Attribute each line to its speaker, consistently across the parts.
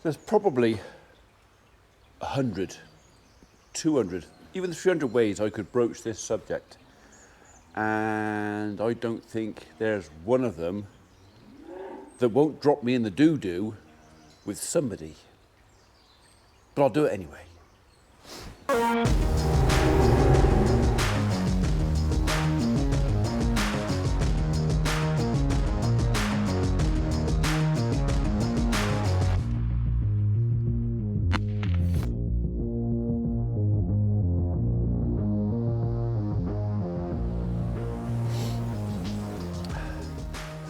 Speaker 1: There's probably 100, 200, even 300 ways I could broach this subject. And I don't think there's one of them that won't drop me in the doo-doo with somebody. But I'll do it anyway.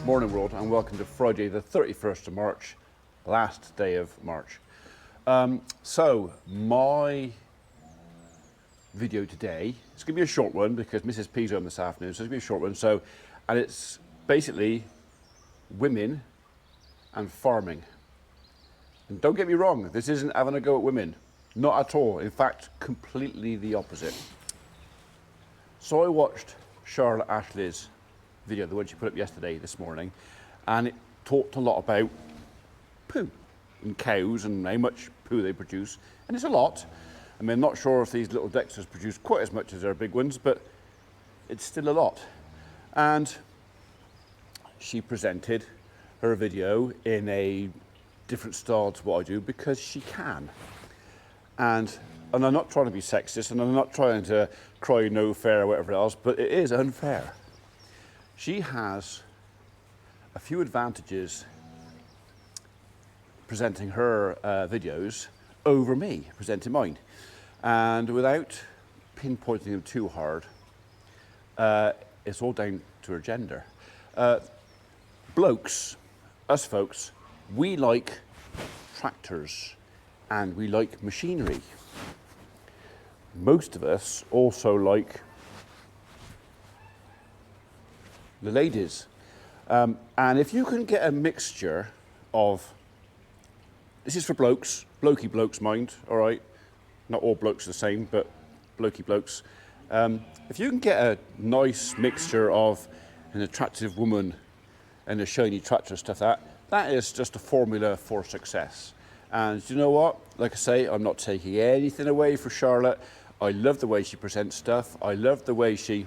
Speaker 1: Morning world, and welcome to Friday the 31st of March, last day of March. So my video today, it's going to be a short one because Mrs. P's home this afternoon, so it's going to be a short one. And it's basically women and farming. And don't get me wrong, this isn't having a go at women, not at all. In fact, completely the opposite. So I watched Charlotte Ashley's video, the one she put up yesterday, this morning, and it talked a lot about poo and cows and how much poo they produce, and it's a lot. I mean, I'm not sure if these little Dexters produce quite as much as their big ones, but it's still a lot. And she presented her video in a different style to what I do because she can. And I'm not trying to be sexist, and I'm not trying to cry no fair or whatever else, but it is unfair. She has a few advantages presenting her videos over me presenting mine. And without pinpointing them too hard, it's all down to her gender. Blokes, us folks, we like tractors and we like machinery. Most of us also like the ladies. And if you can get a mixture of, this is for blokes, blokey blokes mind, all right? Not all blokes are the same, but blokey blokes. If you can get a nice mixture of an attractive woman and a shiny tractor stuff, that is just a formula for success. And you know what? Like I say, I'm not taking anything away from Charlotte. I love the way she presents stuff. I love the way she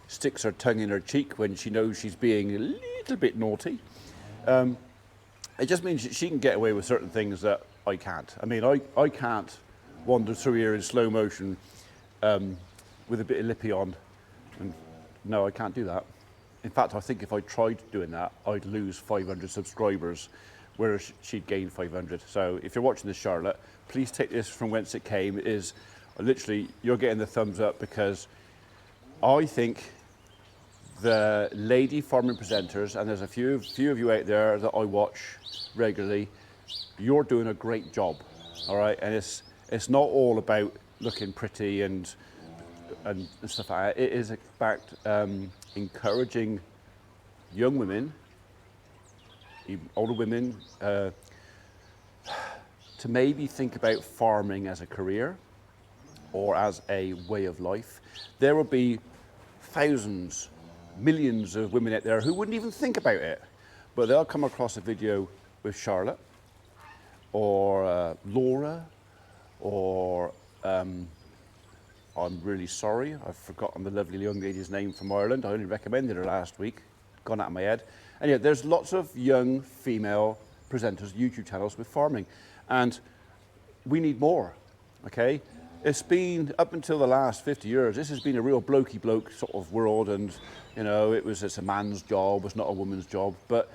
Speaker 1: sticks her tongue in her cheek when she knows she's being a little bit naughty. It just means that she can get away with certain things that I can't. I mean, I can't wander through here in slow motion with a bit of lippy on. And no, I can't do that. In fact, I think if I tried doing that, I'd lose 500 subscribers, whereas she'd gain 500. So if you're watching this, Charlotte, please take this from whence it came. It is literally, you're getting the thumbs up because I think the lady farming presenters, and there's a few of you out there that I watch regularly, you're doing a great job, all right? And it's not all about looking pretty and stuff like that. It is about encouraging young women, even older women, to maybe think about farming as a career or as a way of life. There will be thousands, millions of women out there who wouldn't even think about it, but they'll come across a video with Charlotte or Laura or I'm really sorry, I've forgotten the lovely young lady's name from Ireland. I only recommended her last week, gone out of my head. And yeah, there's lots of young female presenters, YouTube channels with farming, and we need more, okay? It's been, up until the last 50 years, this has been a real blokey bloke sort of world, and you know, it's a man's job, it's not a woman's job. But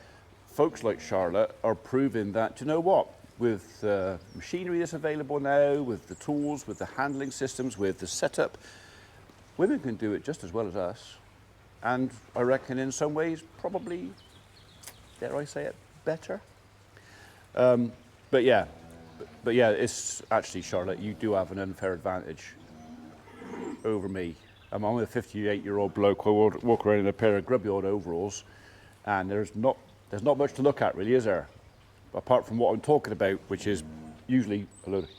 Speaker 1: folks like Charlotte are proving that, you know what, with the machinery that's available now, with the tools, with the handling systems, with the setup, women can do it just as well as us. And I reckon in some ways, probably, dare I say it, better. But yeah, it's actually, Charlotte, you do have an unfair advantage over me. I'm only a 58-year-old bloke who walk around in a pair of grubby old overalls, and there's not much to look at, really, is there? Apart from what I'm talking about, which is usually a load of...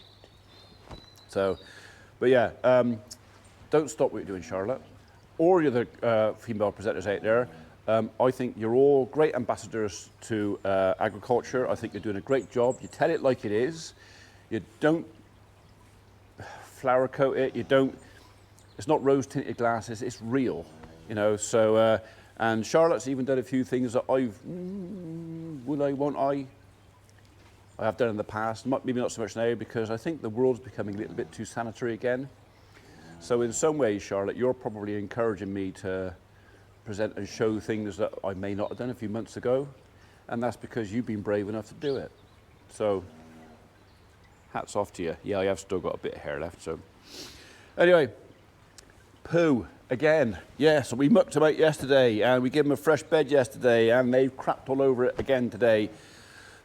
Speaker 1: So, but yeah, don't stop what you're doing, Charlotte, or the other female presenters out there. I think you're all great ambassadors to agriculture. I think you're doing a great job. You tell it like it is. You don't flower coat it. You don't. It's not rose tinted glasses. It's real, you know. So and Charlotte's even done a few things that I've will I, won't I? I have done in the past. Maybe not so much now because I think the world's becoming a little bit too sanitary again. So in some ways, Charlotte, you're probably encouraging me to present and show things that I may not have done a few months ago, and that's because you've been brave enough to do it. So hats off to you. Yeah, I have still got a bit of hair left. So anyway, poo again. Yeah, so we mucked them out yesterday, and we gave them a fresh bed yesterday, and they've crapped all over it again today.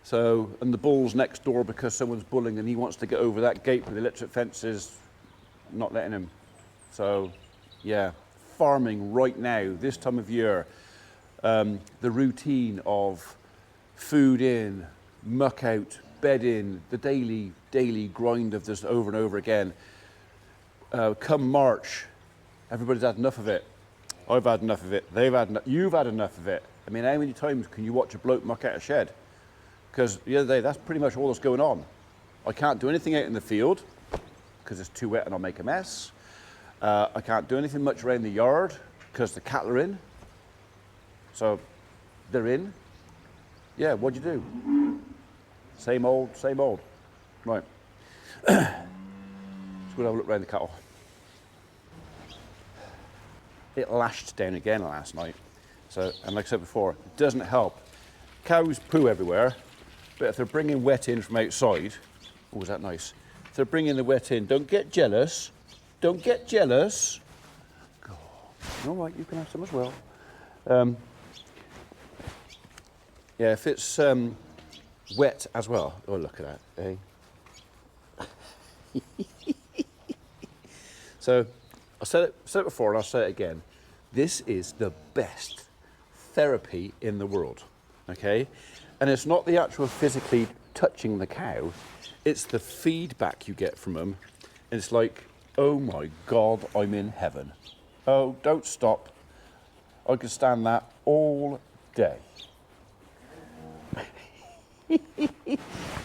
Speaker 1: So, and the bull's next door because someone's bullying and he wants to get over that gate with the electric fences, not letting him. So, yeah, farming right now, this time of year, the routine of food in, muck out, bed in, the daily grind of this over and over again. Come March, everybody's had enough of it. I've had enough of it. You've had enough of it. I mean, how many times can you watch a bloke muck out a shed? Because the other day, that's pretty much all that's going on. I can't do anything out in the field because it's too wet and I'll make a mess. I can't do anything much around the yard because the cattle are in. So they're in. Yeah, what'd you do? Same old, same old. Right. Let's go have a look around the cattle. It lashed down again last night. So, and like I said before, it doesn't help. Cows poo everywhere, but if they're bringing wet in from outside, oh, is that nice? If they're bringing the wet in, don't get jealous. Don't get jealous. God. All right, you can have some as well. Yeah, if it's wet as well. Oh, look at that, eh? So, I said it before and I'll say it again. This is the best therapy in the world, okay? And it's not the actual physically touching the cow, it's the feedback you get from them. And it's like, oh my God, I'm in heaven. Oh, don't stop. I could stand that all day.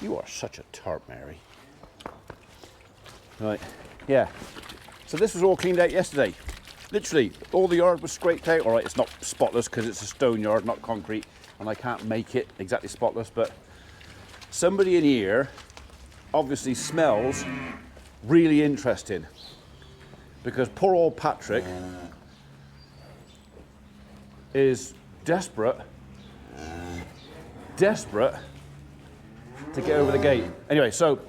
Speaker 1: You are such a tart, Mary. Right, yeah. So this was all cleaned out yesterday. Literally, all the yard was scraped out. All right, it's not spotless because it's a stone yard, not concrete, and I can't make it exactly spotless, but somebody in here obviously smells really interesting because poor old Patrick is desperate to get over the gate. Anyway, so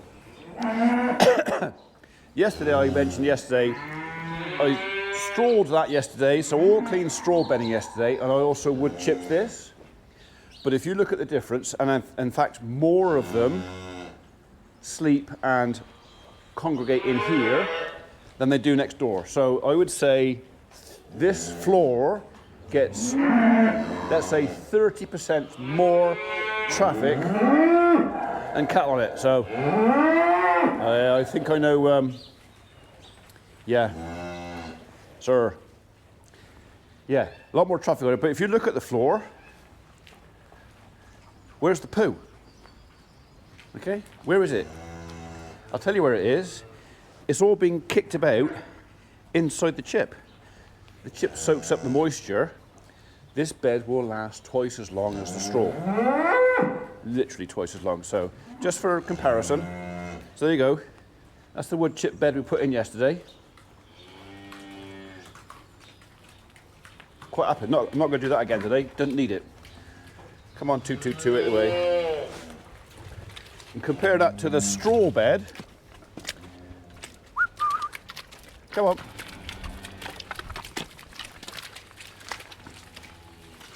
Speaker 1: yesterday, I mentioned I strawed that yesterday, so all clean straw bedding yesterday, and I also wood chipped this. But if you look at the difference, and in fact more of them sleep and congregate in here than they do next door. So I would say this floor gets, let's say, 30% more traffic and cattle on it. So I think I know, yeah, sir. Yeah, a lot more traffic on it. But if you look at the floor, where's the poo? Okay, where is it? I'll tell you where it is. It's all being kicked about inside the chip. The chip soaks up the moisture. This bed will last twice as long as the straw. Literally twice as long. So just for comparison, so there you go. That's the wood chip bed we put in yesterday. Quite happy. I'm not going to do that again today. Doesn't need it. Come on, 222 it away. And compare that to the straw bed. Come on.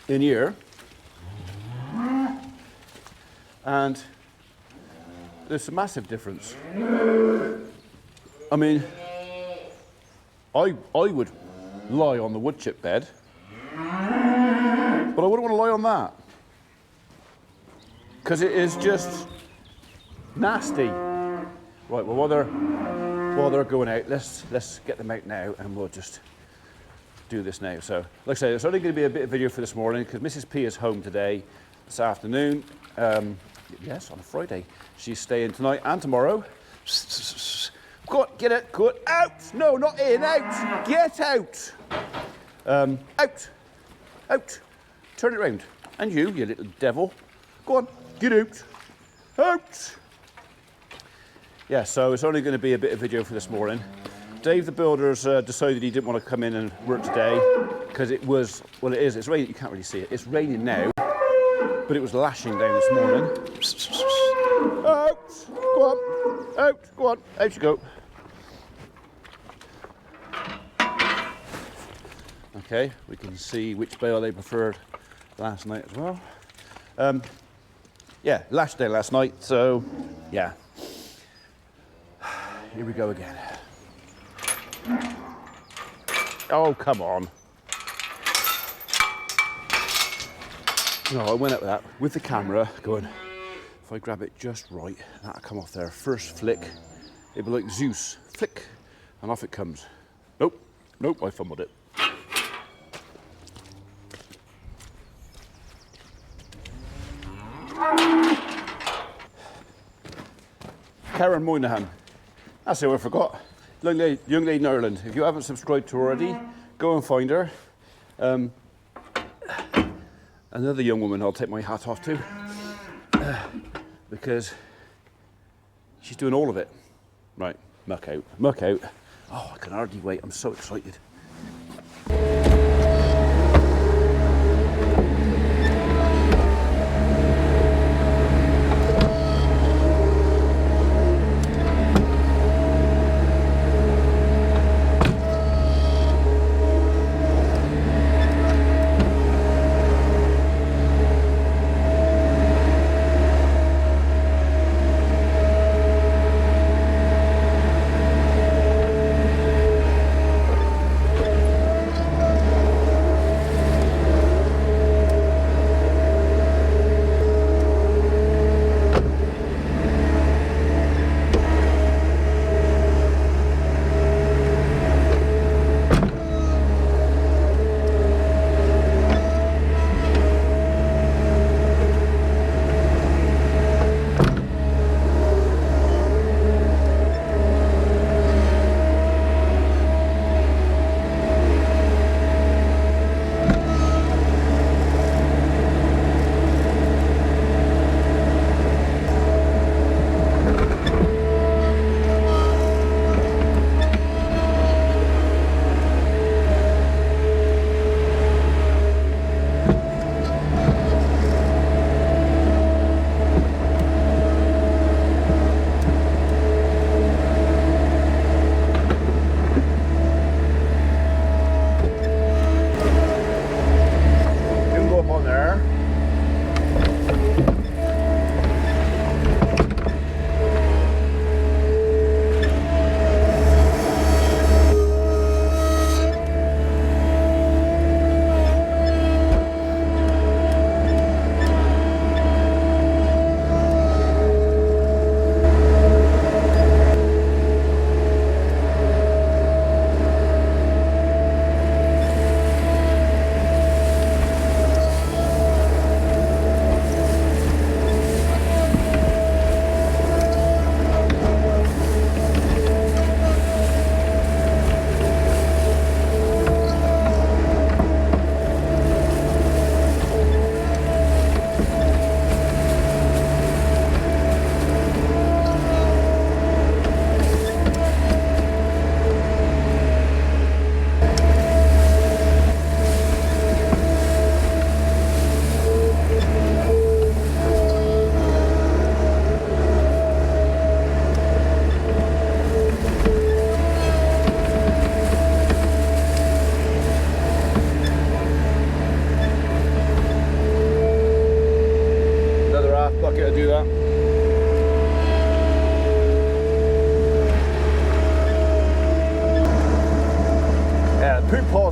Speaker 1: In here. And there's a massive difference. I mean, I would lie on the wood chip bed, but I wouldn't want to lie on that because it is just nasty. Right, well, while they're going out, let's get them out now, and we'll just do this now. So, like I say, it's only going to be a bit of video for this morning because Mrs. P is home today, this afternoon. Yes, on a Friday. She's staying tonight and tomorrow. Go on, get it, go on, out! No, not in, out! Get out! Out! Out! Turn it round. And you little devil. Go on, get out! Out! Yeah, so it's only going to be a bit of video for this morning. Dave the builder's decided he didn't want to come in and work today because it was, well it is, it's raining, you can't really see it. It's raining now, but it was lashing down this morning. Out! Go on! Out! Go on! Out you go. Okay, we can see which bale they preferred last night as well. Yeah, lashed down last night, so yeah. Here we go again. Oh, come on. No, I went up with that, with the camera, going, if I grab it just right, that'll come off there. First flick, it'll be like Zeus. Flick, and off it comes. Nope, nope, I fumbled it. Karen Moynihan. That's who I forgot. Young lady in Ireland. If you haven't subscribed to her already, go and find her. Another young woman I'll take my hat off to. Because she's doing all of it. Right, muck out, muck out. Oh, I can hardly wait, I'm so excited.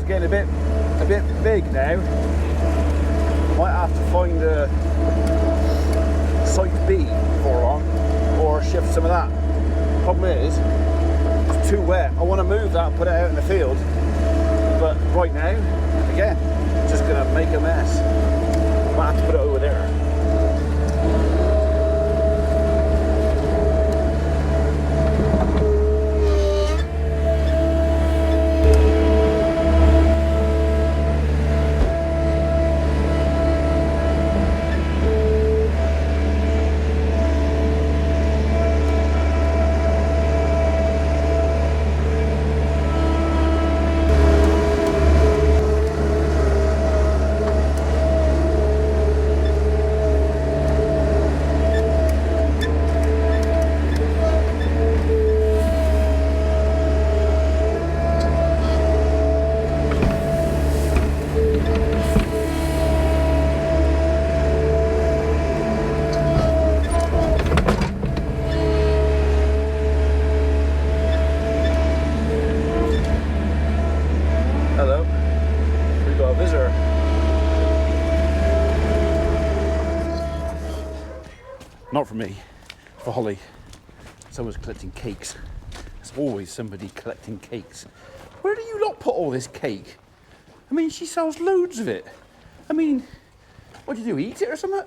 Speaker 1: getting a bit big now. Might have to find a site B for long, or shift some of that. Problem is, it's too wet. I want to move that and put it out in the field, but Right now, again, just gonna make a mess. I'm gonna have to put it over there. Hello, we got a visitor. Not for me, for Holly. Someone's collecting cakes. There's always somebody collecting cakes. Where do you lot put all this cake? I mean, she sells loads of it. I mean, what do you do, eat it or something?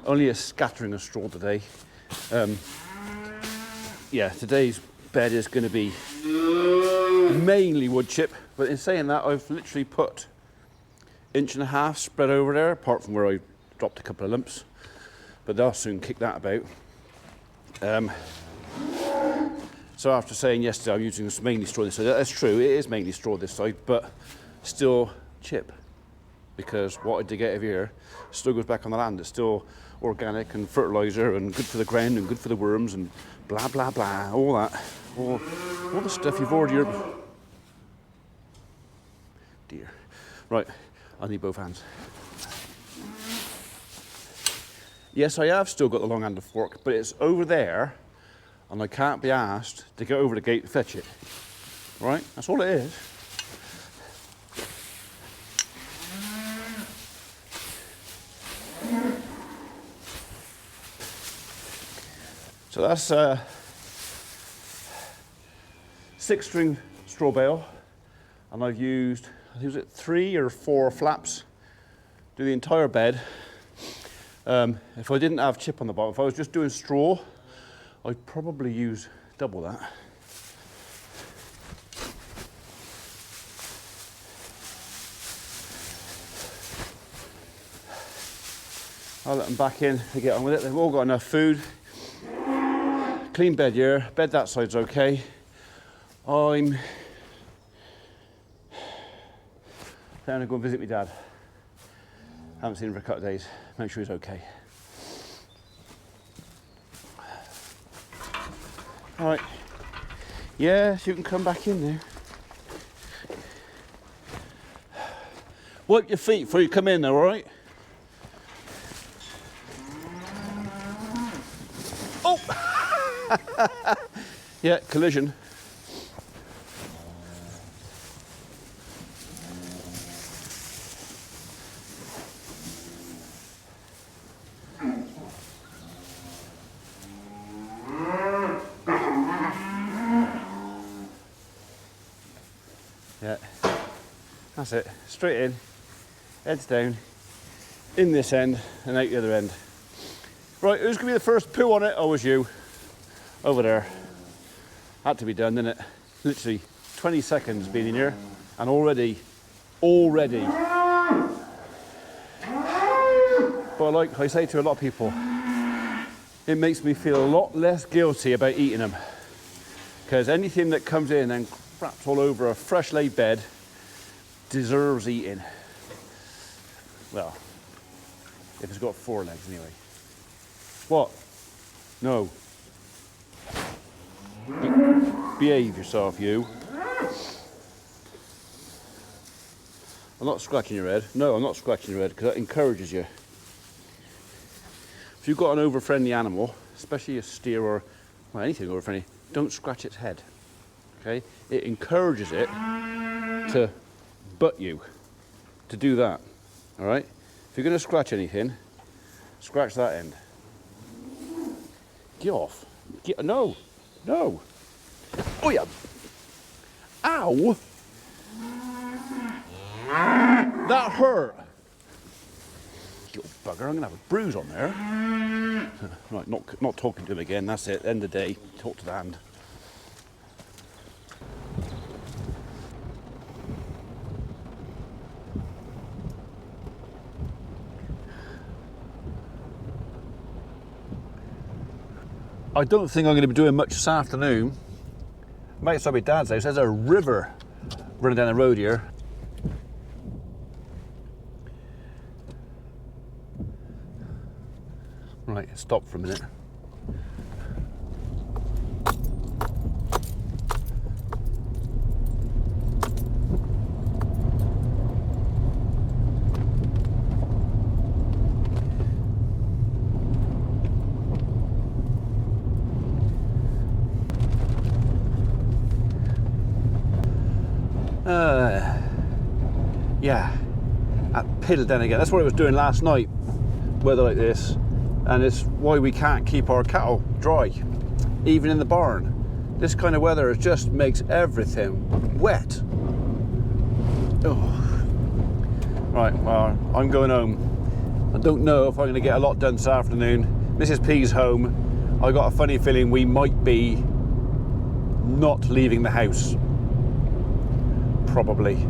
Speaker 1: Only a scattering of straw today. Yeah, today's bed is going to be mainly wood chip, but in saying that, I've literally put 1.5 inch spread over there, apart from where I dropped a couple of lumps, but they'll soon kick that about. So after saying yesterday I'm using mainly straw this side, that's true, it is mainly straw this side, but still chip, because what I dig out of here still goes back on the land. It's still organic and fertiliser and good for the ground and good for the worms and blah blah blah, all that, all the stuff you've already heard. Dear. Right, I need both hands. Yes, I have still got the long handle fork, but it's over there and I can't be asked to go over the gate to fetch it. Right, that's all it is. So that's a 6-string straw bale, and I've used, I think, was it 3 or 4 flaps, do the entire bed. If I didn't have chip on the bottom, if I was just doing straw, I'd probably use double that. I'll let them back in to get on with it. They've all got enough food. Clean bed here, bed that side's okay. I'm going to go and visit my dad. Haven't seen him for a couple of days, make sure he's okay. All right, yes, you can come back in now. Wipe your feet before you come in though, all right? Oh! Yeah, collision. Yeah, that's it. Straight in, heads down, in this end and out the other end. Right, who's going to be the first poo on it? Oh, it was you. Over there. Had to be done, didn't it? Literally 20 seconds being in here and already. But like I say to a lot of people, it makes me feel a lot less guilty about eating them. Because anything that comes in and craps all over a fresh laid bed deserves eating. Well, if it's got 4 legs anyway. What? No. Behave yourself, you. I'm not scratching your head. No, I'm not scratching your head because that encourages you. If you've got an over-friendly animal, especially a steer or well, anything over-friendly, don't scratch its head. Okay? It encourages it to butt you, to do that. All right? If you're going to scratch anything, scratch that end. Get off. No. Oh yeah. Ow! That hurt. You little bugger, I'm gonna have a bruise on there. Right, not talking to him again, that's it, end of the day, talk to the hand. I don't think I'm going to be doing much this afternoon. I might stop at Dad's house. There's a river running down the road here. Right, stop for a minute. Yeah, that piddle down again. That's what it was doing last night, weather like this, and it's why we can't keep our cattle dry, even in the barn. This kind of weather just makes everything wet. Oh. Right, well, I'm going home. I don't know if I'm going to get a lot done this afternoon. Mrs. P's home. I got a funny feeling we might be not leaving the house. Probably.